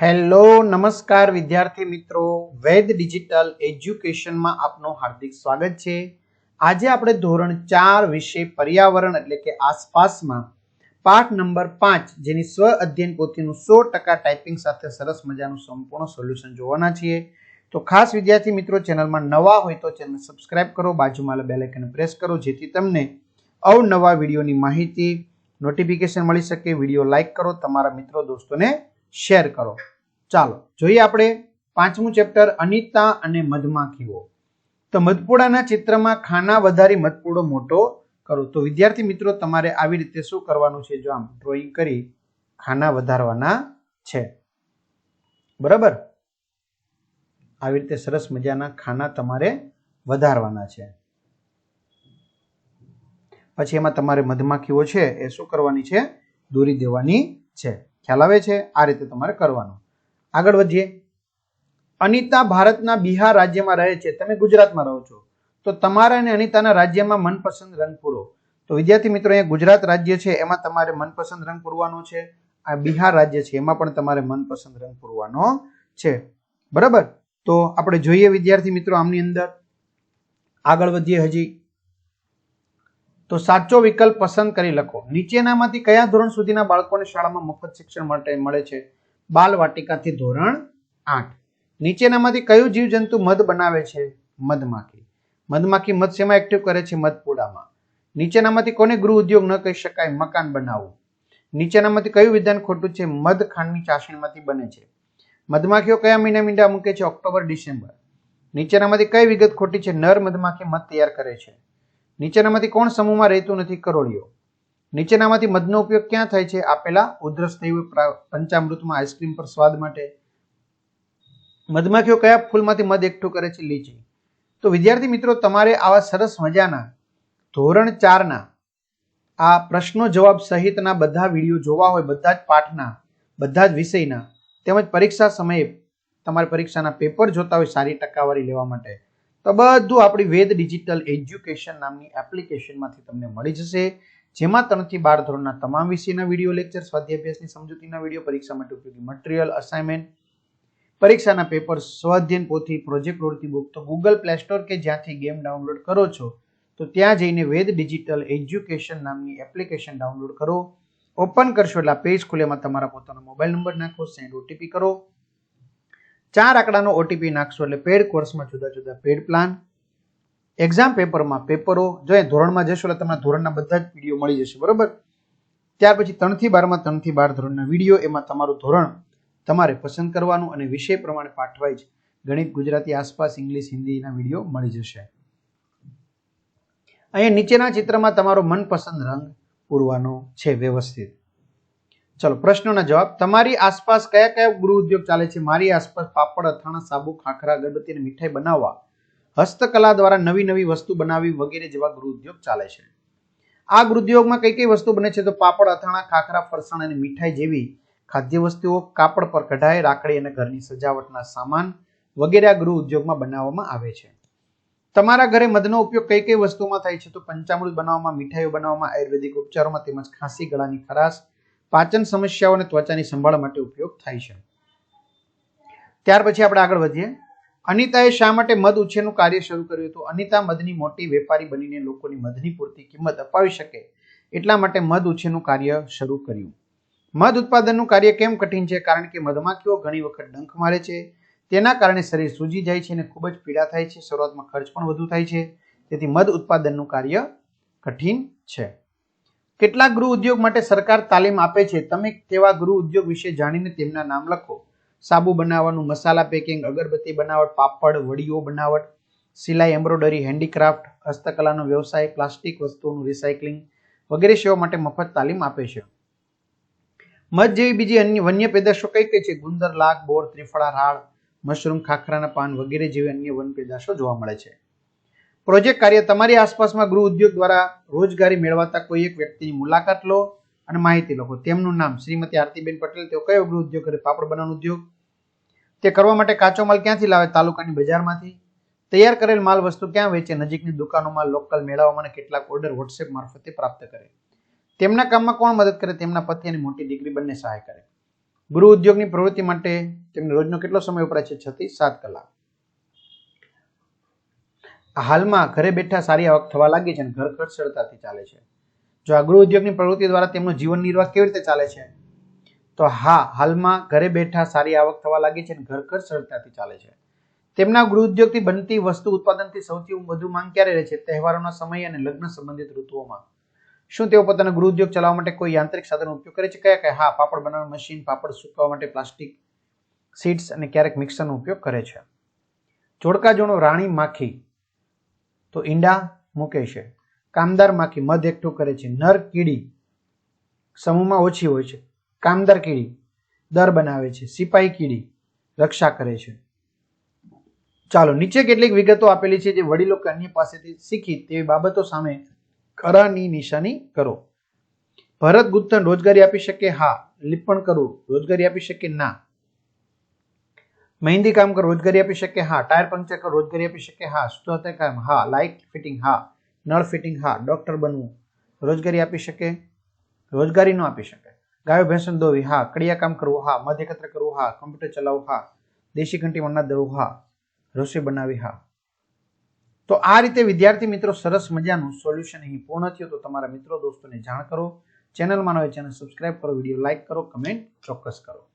Hello નમસ્કાર વિદ્યાર્થી મિત્રો, વેદ ડિજિટલ એજ્યુકેશનમાં આપનું હાર્દિક સ્વાગત છે। આજે આપણે ધોરણ 4 વિષય પર્યાવરણ એટલે કે આસપાસમાં પાઠ નંબર 5 જેની સ્વ અધ્યયન પોથીનું 100% ટાઈપિંગ સાથે સરસ મજાનું સંપૂર્ણ સોલ્યુશન જોવાના છીએ। તો ખાસ વિદ્યાર્થી મિત્રો, ચેનલમાં નવા હોય તો ચેનલ સબસ્ક્રાઇબ કરો, બાજુમાં બેલ આઇકન પ્રેસ કરો જેથી તમને અવનવા વિડીયોની માહિતી નોટિફિકેશન મળી શકે। વિડીયો લાઈક કરો, તમારા મિત્રો દોસ્તોને શેર કરો। ચાલો જોઈએ આપણે પાંચમું ચેપ્ટર અનિતા અને મધમાખીઓ। તો મધપૂડાના ચિત્રમાં ખાના વધારી મધપૂડો મોટો કરો। તો વિદ્યાર્થી મિત્રો, તમારે આવી રીતે શું કરવાનું છે? જો આમ ડ્રોઈંગ કરી ખાના વધારવાના છે, બરાબર? આવી રીતે સરસ મજાના ખાના તમારે વધારવાના છે। પછી એમાં તમારે મધમાખીઓ છે એ શું કરવાની છે? દોરી દેવાની છે। ખ્યાલ આવે છે? આ રીતે તમારે કરવાનું। આગળ વધીએ। અનિતા ભારતના બિહાર રાજ્યમાં રહે છે, તમે ગુજરાતમાં રહો છો, તો તમારા અને અનિતાના રાજ્યમાં મનપસંદ રંગ પૂરો। તો વિદ્યાર્થી મિત્રો, અહીંયા ગુજરાત રાજ્ય છે એમાં તમારે મનપસંદ રંગ પૂરવાનો છે। આ બિહાર રાજ્ય છે એમાં પણ તમારે મનપસંદ રંગ પૂરવાનો છે, બરાબર? તો આપણે જોઈએ વિદ્યાર્થી મિત્રો આમની અંદર આગળ વધીએ હજી। તો સાચો વિકલ્પ પસંદ કરી લખો। નીચેનામાંથી કયા ધોરણ સુધીના બાળકોને શાળામાં મફત શિક્ષણ માટે મળે છે? બાલ વાટિકાથી ધોરણ 8। નીચેનામાંથી કયું જીવજંતુ મધ બનાવે છે? મધમાખી। મધમાખી મધ શેમાં એક્ટિવ કરે છે? મધપૂડામાં। નીચેનામાંથી કોને ગૃહ ઉદ્યોગ ન કહી શકાય? મકાન બનાવવું। નીચેનામાંથી કયું વિધાન ખોટું છે? મધ ખાંડની ચાસણીમાંથી બને છે। મધમાખીઓ કયા મહિના મીંડા મૂકે છે? October December. નીચેનામાંથી કઈ વિગત ખોટી છે? નર મધમાખી મધ તૈયાર કરે છે। નીચેનામાંથી કોણ સમૂહમાં રહેતું નથી? કરોળિયો। નીચેનામાંથી મધનો ઉપયોગ ક્યાં થાય છે? આપેલા ઉધરસ થઈ હોય પંચામૃતમાં આઈસ્ક્રીમ પર સ્વાદ માટે। મધમાખીઓ કયા ફૂલમાંથી મધ એકઠું કરે છે? લીચી। તો વિદ્યાર્થી મિત્રો, તમારે આવા સરસ મજાના ધોરણ 4 ના આ પ્રશ્નો જવાબ સહિતના બધા વિડીયો જોવા હોય, બધા જ પાઠના, બધા જ વિષયના, તેમજ પરીક્ષા સમયે તમારે પરીક્ષાના પેપર જોતા હોય સારી ટકાવારી લેવા માટે, તો બધું આપણી વેદ ડિજિટલ એજ્યુકેશન નામની એપ્લિકેશનમાંથી તમને મળી જશે, જેમાં 3 થી 12 ધોરણના તમામ વિષયના વિડીયો લેક્ચર, સ્વાધ્યાય અભ્યાસની સમજૂતીના વિડીયો, પરીક્ષા માટે ઉપયોગી મટીરીયલ, અસાઇનમેન્ટ, પરીક્ષાના પેપર, સ્વાધ્યાય પોથી, પ્રોજેક્ટ રોડથી બુક, તો ગૂગલ પ્લે સ્ટોર કે જ્યાંથી ગેમ ડાઉનલોડ કરો છો તો ત્યાં જઈને વેદ ડિજિટલ એજ્યુકેશન નામની એપ્લિકેશન ડાઉનલોડ કરો। ઓપન કરશો એટલે પેજ ખુલેમાં તમારા પોતાનો મોબાઈલ નંબર નાખો, સેન્ડ ઓટીપી કરો, 4 આંકડાનો ઓટીપી નાખશો એટલે પેડ કોર્સમાં જુદા જુદા પેડ પ્લાન, એક્ઝામ પેપરમાં પેપરો, જો એ ધોરણમાં જશો એટલે તમને ધોરણના બધા જ વિડીયો મળી જશે, બરોબર? ત્યાર પછી 3 થી 12 માં 3 થી 12 ધોરણના વિડીયો, એમાં તમારું ધોરણ તમારે પસંદ કરવાનું અને વિષય પ્રમાણે પાઠ વાઇઝ ગણિત, ગુજરાતી, આસપાસ, ઇંગ્લિશ, હિન્દીના વિડીયો મળી જશે। અહીંયા નીચેના ચિત્રમાં તમારો મનપસંદ રંગ પૂરવાનો છે વ્યવસ્થિત। ચલો પ્રશ્નોના જવાબ। તમારી આસપાસ કયા કયા ગૃહ ઉદ્યોગ ચાલે છે? મારી આસપાસ પાપડ, અથાણા, સાબુ, ખાખરા, અગરબત્તી અને મીઠાઈ બનાવવા, હસ્તકલા દ્વારા નવી નવી વસ્તુ બનાવવી વગેરે જેવા ગૃહ ઉદ્યોગ ચાલે છે। આ ગૃહ ઉદ્યોગમાં કઈ કઈ વસ્તુ બને છે? તો પાપડ, અથાણા, ખાખરા, ફરસાણ અને મીઠાઈ જેવી ખાદ્ય વસ્તુઓ, કાપડ પર કઢાઈ, રાખડી અને ઘરની સજાવટના સામાન વગેરે આ ગૃહ ઉદ્યોગમાં બનાવવામાં આવે છે। તમારા ઘરે મધનો ઉપયોગ કઈ કઈ વસ્તુમાં થાય છે? તો પંચામૃત બનાવવામાં, મીઠાઈઓ બનાવવામાં, આયુર્વેદિક ઉપચારોમાં તેમજ ખાંસી, ગળાની ખરાશ, પાચન સમસ્યાઓ અને ત્વચાની સંભાળ માટે ઉપયોગ થાય છે। ત્યાર પછી આપણે આગળ વધીએ। અનિતાએ શા માટે મધ ઉછેરનું કાર્ય શરૂ કર્યું હતું? અનિતા મધની મોટી વેપારી બનીને લોકોની મધની પૂરતી કિંમત અપાવી શકે એટલા માટે મધ ઉછેરનું કાર્ય શરૂ કર્યું। મધ ઉત્પાદનનું કાર્ય કેમ કઠિન છે? કારણ કે મધમાખીઓ ઘણી વખત ડંખ મારે છે, તેના કારણે શરીર સૂજી જાય છે અને ખૂબ જ પીડા થાય છે, શરૂઆતમાં ખર્ચ પણ વધુ થાય છે, તેથી મધ ઉત્પાદનનું કાર્ય કઠિન છે। કેટલાક ગૃહ ઉદ્યોગ માટે સરકાર તાલીમ આપે છે, તમે તેવા ગૃહ ઉદ્યોગ વિશે જાણીને તેમના નામ લખો। સાબુ બનાવવાનું, મસાલા પેકિંગ, અગરબત્તી બનાવટ, પાપડ, વડીઓ બનાવટ, સિલાઈ, એમ્બ્રોઇડરી, હેન્ડીક્રાફ્ટ, હસ્તકલાનો વ્યવસાય, પ્લાસ્ટિક વસ્તુઓનું રિસાયકલિંગ વગેરે સેવાઓ માટે મફત તાલીમ આપે છે। મધ જેવી બીજી અન્ય વન્ય પેદાશો કઈ કઈ છે? ગુંદર, લાખ, બોર, ત્રિફળા, રાળ, મશરૂમ, ખાખરાના પાન વગેરે જેવી અન્ય વન પેદાશો જોવા મળે છે। પ્રોજેક્ટ કાર્ય। તમારી આસપાસમાં ગૃહ ઉદ્યોગ દ્વારા રોજગારી મેળવતા કોઈ એક વ્યક્તિની મુલાકાત લો અને માહિતી લખો। તેમનું નામ? શ્રીમતી આરતીબેન પટેલ। તેઓ કયો ગૃહ ઉદ્યોગ કરે? પાપડ બનાવવાનો ઉદ્યોગ। તે કરવા માટે કાચો માલ ક્યાંથી લાવે? તાલુકાની બજારમાંથી। તૈયાર કરેલ માલ વસ્તુ ક્યાં વેચે? નજીકની દુકાનોમાં, લોકલ મેળાઓમાં અને કેટલાક ઓર્ડર વોટ્સએપ મારફતે પ્રાપ્ત કરે। તેમના કામમાં કોણ મદદ કરે? તેમના પતિ અને મોટી દીકરી બંને સહાય કરે। ગૃહ ઉદ્યોગની પ્રવૃત્તિ માટે તેમને રોજનો કેટલો સમય વપરાય છે? 6 થી 7 કલાક. હાલમાં ઘરે બેઠા સારી આવક થવા લાગી છે અને ઘર ખર્ચ સરળતાથી ચાલે છે. જો આ ગૃહ ઉદ્યોગની પ્રવૃત્તિ દ્વારા તેમનું જીવન નિર્વાહ કેવી રીતે ચાલે છે? તો હા, હાલમાં ઘરે બેઠા સારી આવક થવા લાગી છે અને ઘર ખર્ચ સરળતાથી ચાલે છે. તેમના ગૃહ ઉદ્યોગથી બનતી વસ્તુ ઉત્પાદનથી સૌથી વધુ માંગ ક્યારે રહે છે? તહેવારોના સમય અને લગ્ન સંબંધિત ઋતુઓમાં. શું તેઓ પોતાના ગૃહ ઉદ્યોગ ચલાવવા માટે કોઈ યાંત્રિક સાધનનો ઉપયોગ કરે છે? કયા કયા? હા, પાપડ બનાવવા મશીન, પાપડ સુકવવા માટે પ્લાસ્ટિક શીટ્સ અને ક્યારેક મિક્સરનો ઉપયોગ કરે છે. જોડકા જોણો રાણી માખી તો ઈંડા મૂકે છે. કામદાર માખી મધ એકઠું કરે છે. નર કીડી સમૂહમાં ઓછી હોય છે. કામદાર કીડી દર બનાવે છે. સિપાહી કીડી રક્ષા કરે છે. ચાલો, નીચે કેટલીક વિગતો આપેલી છે જે વડીલો કે અન્ય પાસેથી શીખી તેવી બાબતો સામે ખરાની નિશાની કરો. ભરત ગુંથણ રોજગારી આપી શકે? હા. લીપણ કરવું રોજગારી આપી શકે? ના. મહેંદી કામ કરો રોજગારી આપી શકે? હા. ટાયર પંક્ચર કરો રોજગારી આપી શકે? હા. સુથાર કામ? હા. Light fitting? હા. નળ ફિટિંગ? હા. ડોક્ટર બનવું રોજગારી આપી શકે? રોજગારી ન આપી શકે. ગાયો ભેંસો દોવી? હા. કડિયા કામ કરવું? હા. મધ એકત્ર કરવું? હા. કમ્પ્યુટર ચલાવવું? હા. દેશી ઘંટી અનાજ દળવું? હા. રસોઈ બનાવી? હા. તો આ રીતે વિદ્યાર્થી મિત્રો સરસ મજાનું સોલ્યુશન અહીં પૂર્ણ થયું. તો તમારા મિત્રો દોસ્તોને જાણ કરો. ચેનલમાં નવા ચેનલ સબસ્ક્રાઇબ કરો, વિડીયો લાઇક કરો, કમેન્ટ ચોક્કસ કરો.